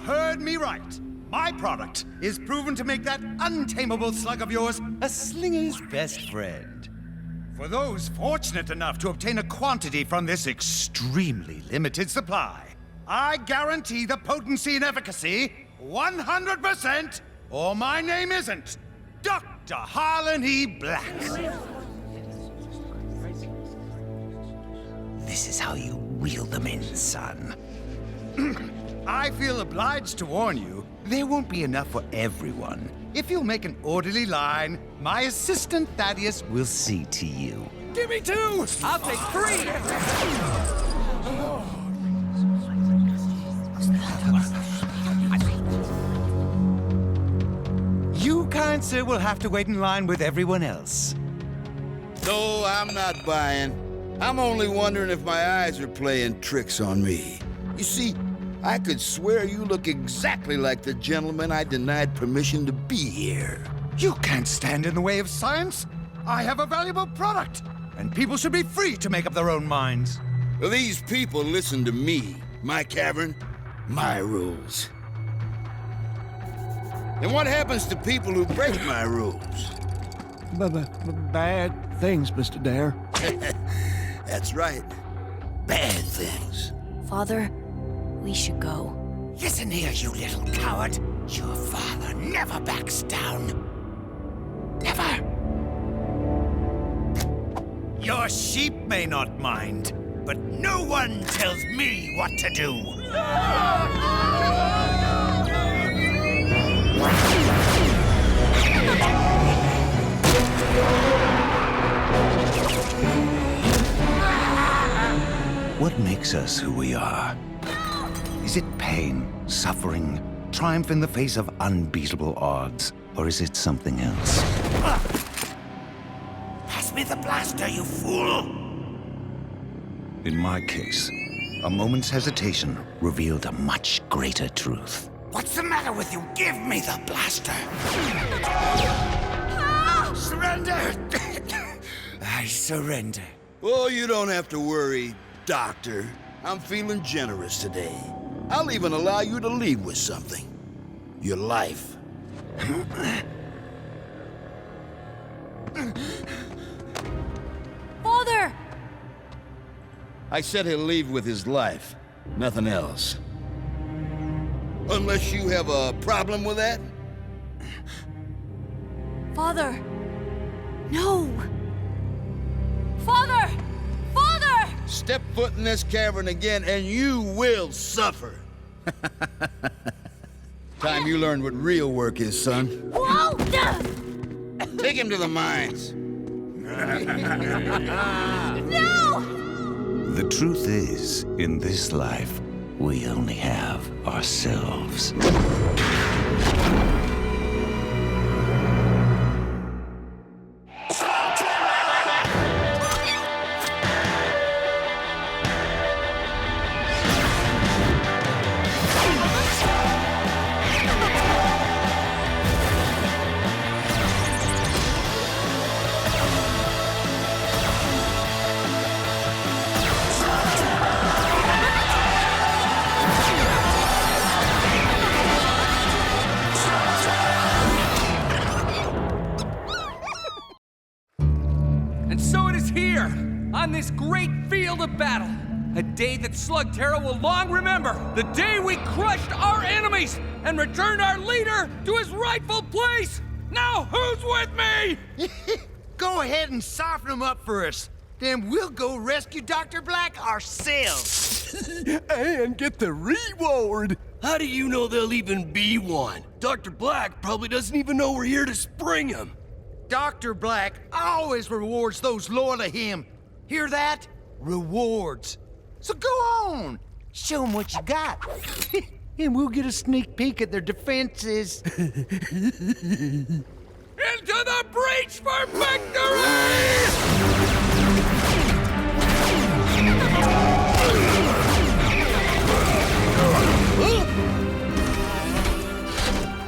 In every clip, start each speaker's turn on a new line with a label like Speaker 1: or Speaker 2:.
Speaker 1: heard me right. My product is proven to make that untamable slug of yours a slinger's best friend. For those fortunate enough to obtain a quantity from this extremely limited supply, I guarantee the potency and efficacy 100%, or my name isn't Dr. Harlan E. Blakk.
Speaker 2: This is how you reel them in, son.
Speaker 1: I feel obliged to warn you, there won't be enough for everyone. If you'll make an orderly line, my assistant Thaddeus will see to you.
Speaker 3: Give me 2! I'll take 3!
Speaker 1: You, kind sir, will have to wait in line with everyone else.
Speaker 4: No, I'm not buying. I'm only wondering if my eyes are playing tricks on me. You see, I could swear you look exactly like the gentleman I denied permission to be here.
Speaker 1: You can't stand in the way of science. I have a valuable product, and people should be free to make up their own minds.
Speaker 4: Well, these people listen to me, my cavern, my rules. And what happens to people who break my rules?
Speaker 5: Bad things, Mr. Dare.
Speaker 4: That's right. Bad things.
Speaker 6: Father, we should go.
Speaker 2: Listen here, you little coward. Your father never backs down. Never.
Speaker 1: Your sheep may not mind, but no one tells me what to do.
Speaker 2: What makes us who we are? Is it pain, suffering, triumph in the face of unbeatable odds? Or is it something else? Pass me the blaster, you fool! In my case, a moment's hesitation revealed a much greater truth. What's the matter with you? Give me the blaster!
Speaker 1: Surrender! I surrender.
Speaker 4: Oh, you don't have to worry, Doctor. I'm feeling generous today. I'll even allow you to leave with something. Your life.
Speaker 6: Father!
Speaker 4: I said he'll leave with his life. Nothing else. Unless you have a problem with that?
Speaker 6: Father! No! Father! Father!
Speaker 4: Step foot in this cavern again and you will suffer. Time you learn what real work is, son.
Speaker 6: Whoa!
Speaker 4: Take him to the mines.
Speaker 6: No!
Speaker 2: The truth is, in this life, we only have ourselves.
Speaker 3: And so it is here, on this great field of battle. A day that Slugterra will long remember. The day we crushed our enemies and returned our leader to his rightful place. Now who's with me?
Speaker 1: Go ahead and soften him up for us. Then we'll go rescue Dr. Blakk ourselves.
Speaker 5: And get the reward.
Speaker 7: How do you know there'll even be one? Dr. Blakk probably doesn't even know we're here to spring him.
Speaker 1: Dr. Blakk always rewards those loyal to him. Hear that? Rewards. So go on. Show them what you got. And we'll get a sneak peek at their defenses.
Speaker 3: Into the breach for victory!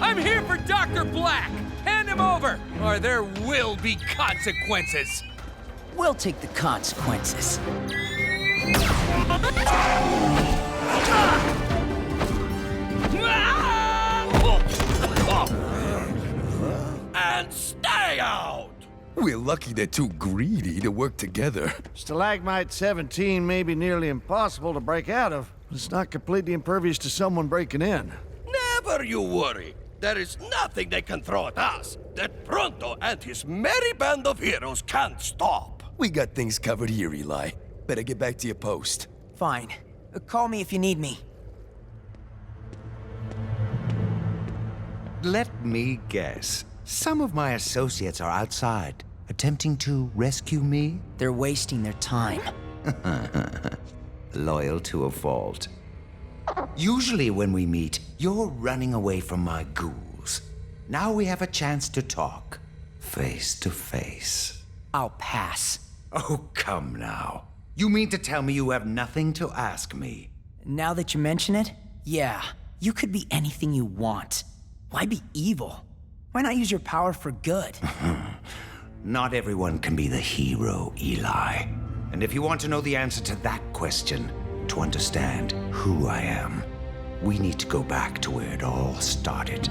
Speaker 3: I'm here for Dr. Blakk. Hand him over, or there will be consequences.
Speaker 8: We'll take the consequences.
Speaker 3: Ah!
Speaker 7: We're lucky they're too greedy to work together.
Speaker 5: Stalagmite 17 may be nearly impossible to break out of, but it's not completely impervious to someone breaking in.
Speaker 7: Never you worry. There is nothing they can throw at us that Pronto and his merry band of heroes can't stop. We got things covered here, Eli. Better get back to your post.
Speaker 8: Fine. Call me if you need me.
Speaker 2: Let me guess. Some of my associates are outside, attempting to rescue me?
Speaker 8: They're wasting their time.
Speaker 2: Loyal to a fault. Usually when we meet, you're running away from my ghouls. Now we have a chance to talk, face to face.
Speaker 8: I'll pass.
Speaker 2: Oh, come now. You mean to tell me you have nothing to ask me?
Speaker 8: Now that you mention it, yeah, you could be anything you want. Why be evil? Why not use your power for good?
Speaker 2: Not everyone can be the hero, Eli. And if you want to know the answer to that question, to understand who I am, we need to go back to where it all started.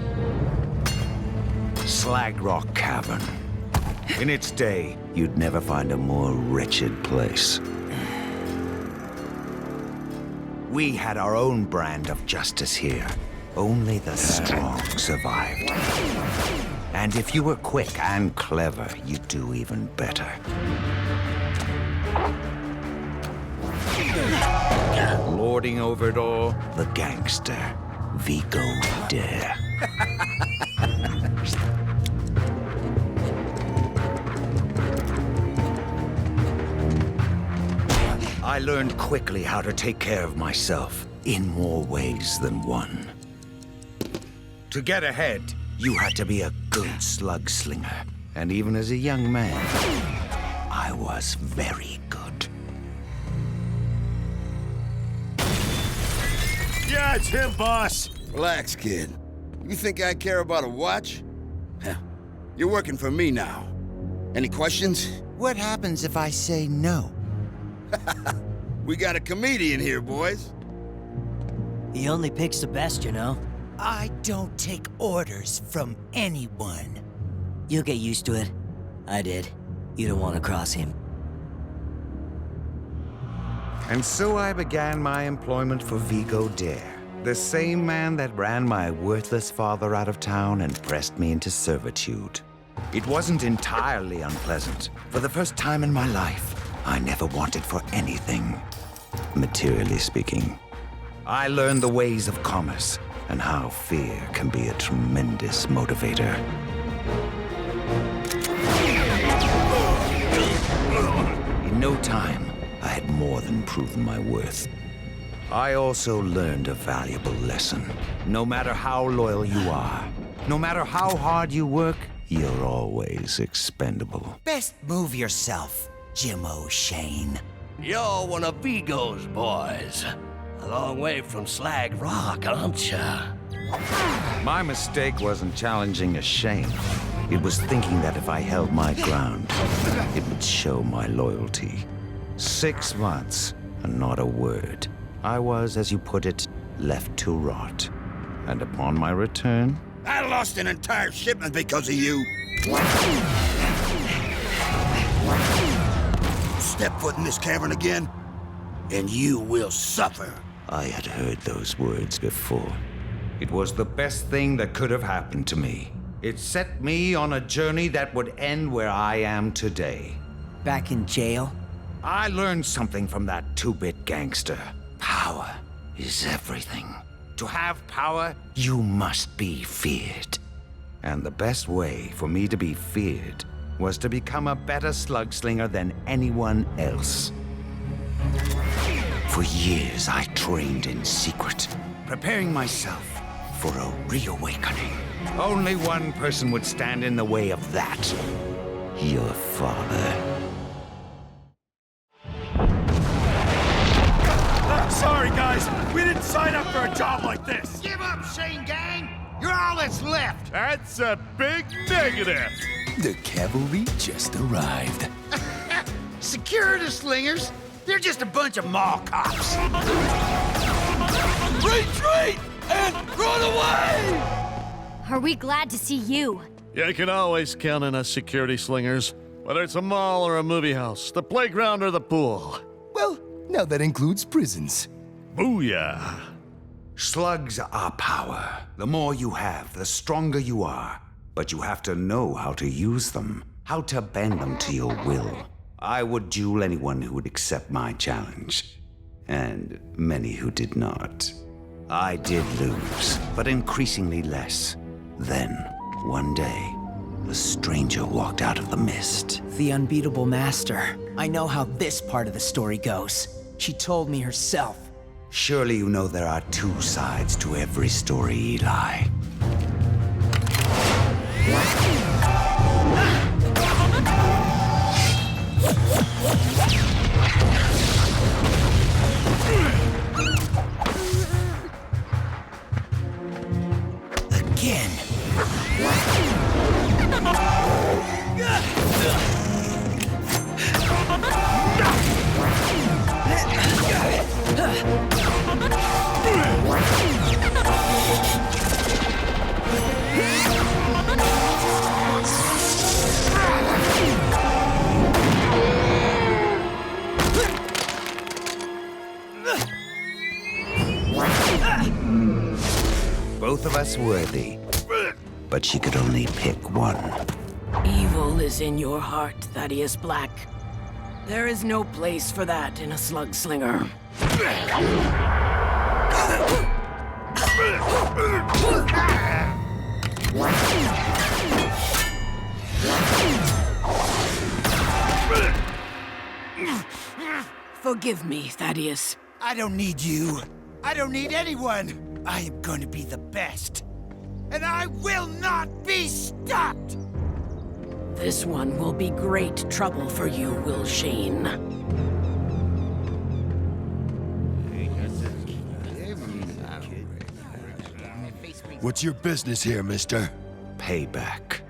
Speaker 2: Slag Rock Cavern. In its day, you'd never find a more wretched place. We had our own brand of justice here. Only the strong survived. And if you were quick and clever, you'd do even better. Lording over it all, the gangster, Vigo Dare. I learned quickly how to take care of myself in more ways than one. To get ahead, you had to be a good slug slinger. And even as a young man, I was very good.
Speaker 5: Yeah, it's him, boss.
Speaker 4: Relax, kid. You think I care about a watch? Heh. You're working for me now. Any questions?
Speaker 2: What happens if I say no?
Speaker 4: We got a comedian here, boys.
Speaker 8: He only picks the best, you know.
Speaker 9: I don't take orders from anyone.
Speaker 8: You'll get used to it. I did. You don't want to cross him.
Speaker 2: And so I began my employment for Vigo Dare, the same man that ran my worthless father out of town and pressed me into servitude. It wasn't entirely unpleasant. For the first time in my life, I never wanted for anything, materially speaking. I learned the ways of commerce and how fear can be a tremendous motivator. In no time, I had more than proven my worth. I also learned a valuable lesson. No matter how loyal you are, no matter how hard you work, you're always expendable.
Speaker 9: Best move yourself, Jim O'Shane.
Speaker 7: You're one of Vigo's boys. A long way from Slag Rock, aren't ya?
Speaker 2: My mistake wasn't challenging a Shane. It was thinking that if I held my ground, it would show my loyalty. 6 months, and not a word. I was, as you put it, left to rot. And upon my return...
Speaker 4: I lost an entire shipment because of you. Step foot in this cavern again, and you will suffer.
Speaker 2: I had heard those words before. It was the best thing that could have happened to me. It set me on a journey that would end where I am today.
Speaker 8: Back in jail?
Speaker 2: I learned something from that two-bit gangster. Power is everything. To have power, you must be feared. And the best way for me to be feared was to become a better slugslinger than anyone else. For years, I trained in secret, preparing myself for a reawakening. Only one person would stand in the way of that. Your father.
Speaker 5: Sorry, guys. We didn't sign up for a job like this.
Speaker 1: Give up, Shane Gang! You're all that's left!
Speaker 5: That's a big negative.
Speaker 7: The cavalry just arrived.
Speaker 1: Security slingers? They're just a bunch of mall cops.
Speaker 7: Retreat and run away!
Speaker 6: Are we glad to see you?
Speaker 5: You can always count on us security slingers. Whether it's a mall or a movie house, the playground or the pool.
Speaker 7: Well, now that includes prisons.
Speaker 5: Booyah!
Speaker 2: Slugs are power. The more you have, the stronger you are. But you have to know how to use them, how to bend them to your will. I would duel anyone who would accept my challenge, and many who did not. I did lose, but increasingly less. Then, one day, a stranger walked out of the mist.
Speaker 8: The unbeatable master. I know how this part of the story goes. She told me herself.
Speaker 2: Surely you know there are two sides to every story, Eli.
Speaker 9: Again.
Speaker 2: Both of us worthy, but she could only pick one.
Speaker 10: Evil is in your heart, Thaddeus Blakk. There is no place for that in a slugslinger. Forgive me, Thaddeus.
Speaker 9: I don't need you. I don't need anyone. I am going to be the best. And I will not be stopped!
Speaker 10: This one will be great trouble for you, Will Shane.
Speaker 7: What's your business here, mister?
Speaker 2: Payback.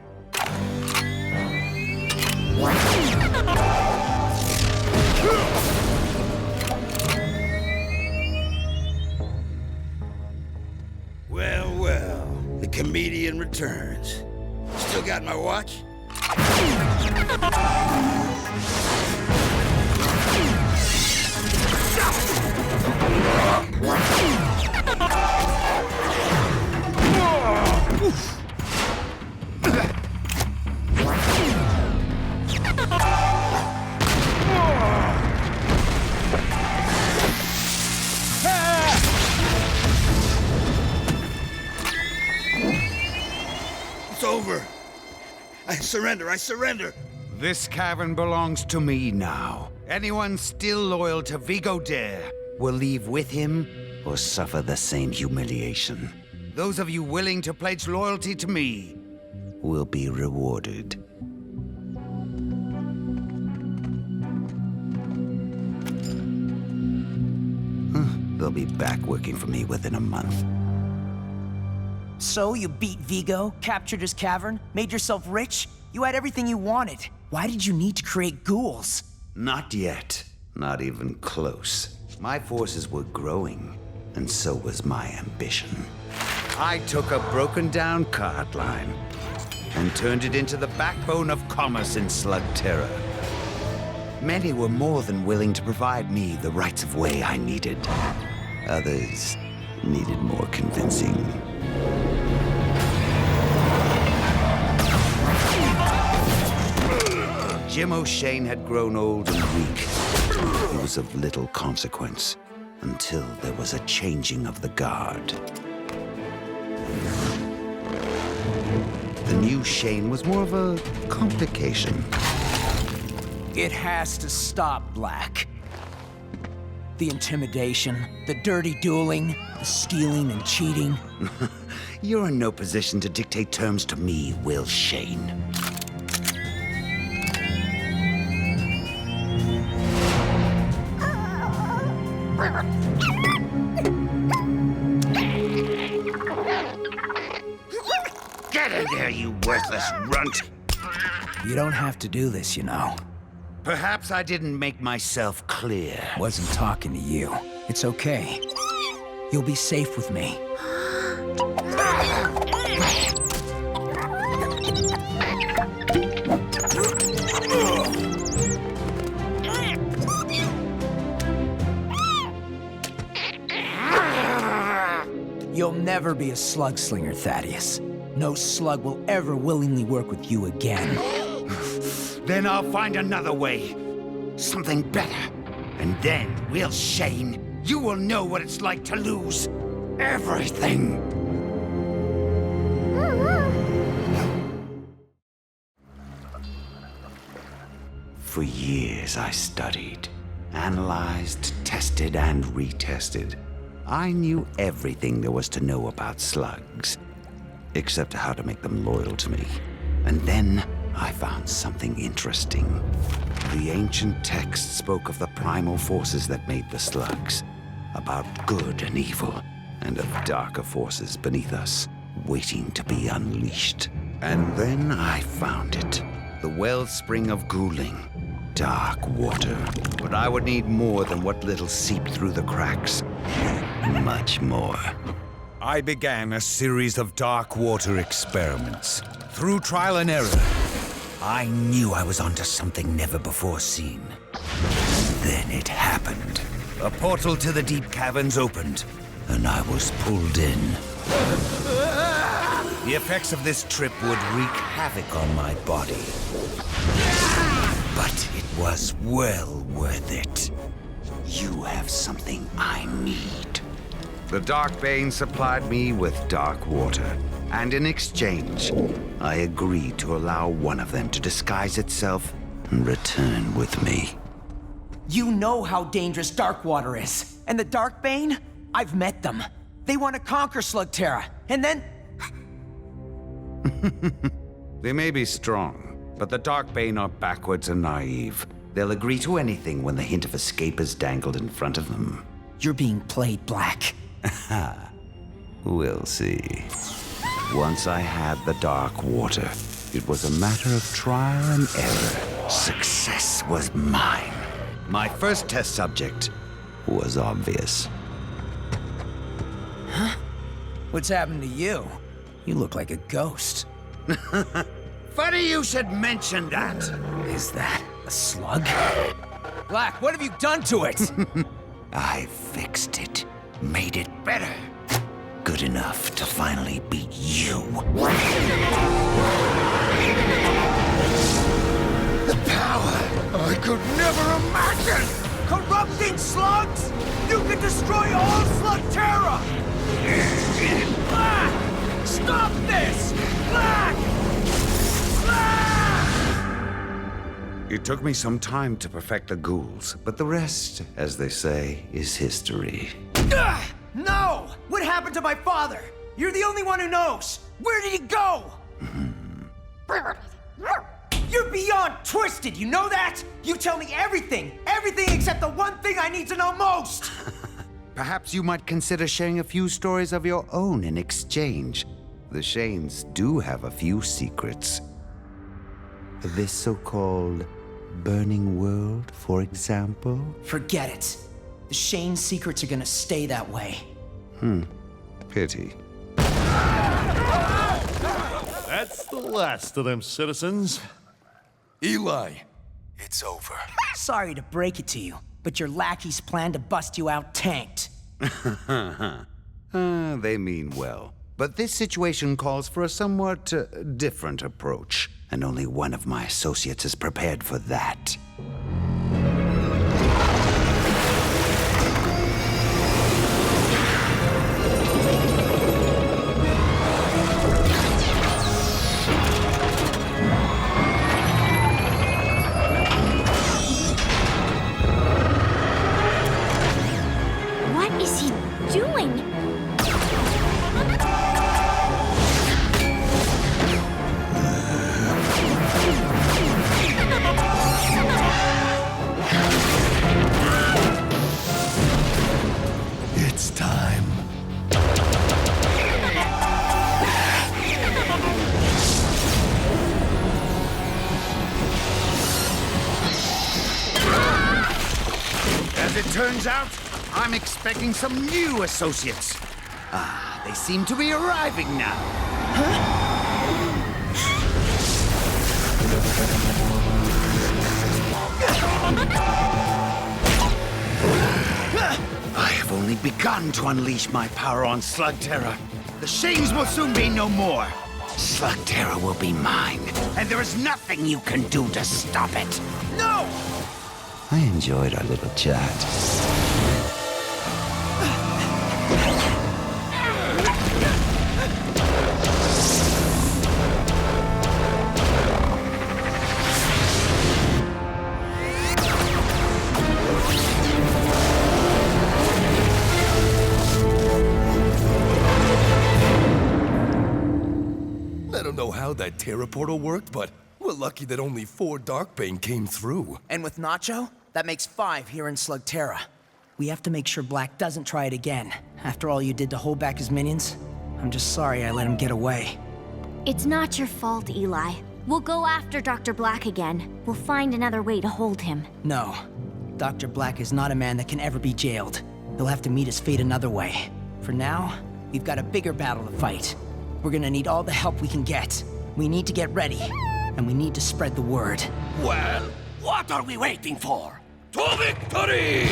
Speaker 4: Well, well, the comedian returns. Still got my watch? It's over. I surrender.
Speaker 2: This cavern belongs to me now. Anyone still loyal to Vigo Dare will leave with him or suffer the same humiliation. Those of you willing to pledge loyalty to me will be rewarded. They'll be back working for me within a month.
Speaker 8: So you beat Vigo, captured his cavern, made yourself rich? You had everything you wanted. Why did you need to create ghouls?
Speaker 2: Not yet. Not even close. My forces were growing, and so was my ambition. I took a broken-down cart line and turned it into the backbone of commerce in Slugterra. Many were more than willing to provide me the rights of way I needed. Others needed more convincing. Jim O'Shane had grown old and weak. He was of little consequence until there was a changing of the guard. The new Shane was more of a complication.
Speaker 8: It has to stop, Blakk. The intimidation, the dirty dueling, the stealing and cheating.
Speaker 2: You're in no position to dictate terms to me, Will Shane. Get in there, you worthless runt!
Speaker 8: You don't have to do this, you know.
Speaker 2: Perhaps I didn't make myself clear.
Speaker 8: Wasn't talking to you. It's okay. You'll be safe with me. You'll never be a slug slinger, Thaddeus. No slug will ever willingly work with you again.
Speaker 1: Then I'll find another way. Something better. And then, Will Shane, you will know what it's like to lose everything. For years I studied, analyzed, tested, and retested. I knew everything there was to know about slugs, except how to make them loyal to me. And then I found something interesting. The ancient text spoke of the primal forces that made the slugs, about good and evil, and of darker forces beneath us, waiting to be unleashed. And then I found it. The wellspring of ghouling. Dark water. But I would need more than what little seeped through the cracks. Much more. I began a series of dark water experiments. Through trial and error, I knew I was onto something never before seen. Then it happened. A portal to the deep caverns opened, and I was pulled in. The effects of this trip would wreak havoc on my body. But it was well worth it. You have something I need. The Dark Bane supplied me with dark water, and in exchange, I agreed to allow one of them to disguise itself and return with me.
Speaker 8: You know how dangerous dark water is. And the Dark Bane? I've met them. They want to conquer Slugterra, and then...
Speaker 1: They may be strong, but the Dark Bane are backwards and naive. They'll agree to anything when the hint of escape is dangled in front of them.
Speaker 8: You're being played, Blakk.
Speaker 1: We'll see. Once I had the dark water, it was a matter of trial and error. Success was mine. My first test subject was obvious.
Speaker 8: Huh? What's happened to you? You look like a ghost.
Speaker 1: Funny you should mention that.
Speaker 8: Is that a slug? Blakk, what have you done to it?
Speaker 1: I fixed it. Made it better. Good enough to finally beat you. The power I could never imagine!
Speaker 8: Corrupting slugs? You can destroy all Slugterra! Blakk! Stop this! Blakk! Blakk!
Speaker 1: It took me some time to perfect the ghouls, but the rest, as they say, is history.
Speaker 8: No! What happened to my father? You're the only one who knows! Where did he go? You're beyond twisted, you know that? You tell me everything! Everything except the one thing I need to know most!
Speaker 1: Perhaps you might consider sharing a few stories of your own in exchange. The Shanes do have a few secrets. This so-called burning world, for example?
Speaker 8: Forget it. The Shane secrets are gonna stay that way.
Speaker 1: Pity.
Speaker 5: That's the last of them citizens.
Speaker 7: Eli, it's over.
Speaker 8: Sorry to break it to you, but your lackey's plan to bust you out tanked.
Speaker 1: They mean well. But this situation calls for a somewhat different approach, and only one of my associates is prepared for that.
Speaker 6: What is he doing?
Speaker 7: It's time.
Speaker 1: As it turns out, I'm expecting some new associates. They seem to be arriving now. I have only only begun to unleash my power on Slugterra. The Shanes will soon be no more. Slugterra will be mine, and there is nothing you can do to stop it.
Speaker 9: No!
Speaker 2: I enjoyed our little chat.
Speaker 7: I don't know how that Terra portal worked, but we're lucky that only 4 Darkbane came through.
Speaker 8: And with Nacho, that makes 5 here in Slugterra. We have to make sure Blakk doesn't try it again. After all you did to hold back his minions, I'm just sorry I let him get away.
Speaker 6: It's not your fault, Eli. We'll go after Dr. Blakk again. We'll find another way to hold him.
Speaker 8: No. Dr. Blakk is not a man that can ever be jailed. He'll have to meet his fate another way. For now, we've got a bigger battle to fight. We're gonna need all the help we can get. We need to get ready, and we need to spread the word.
Speaker 7: Well, what are we waiting for? To victory!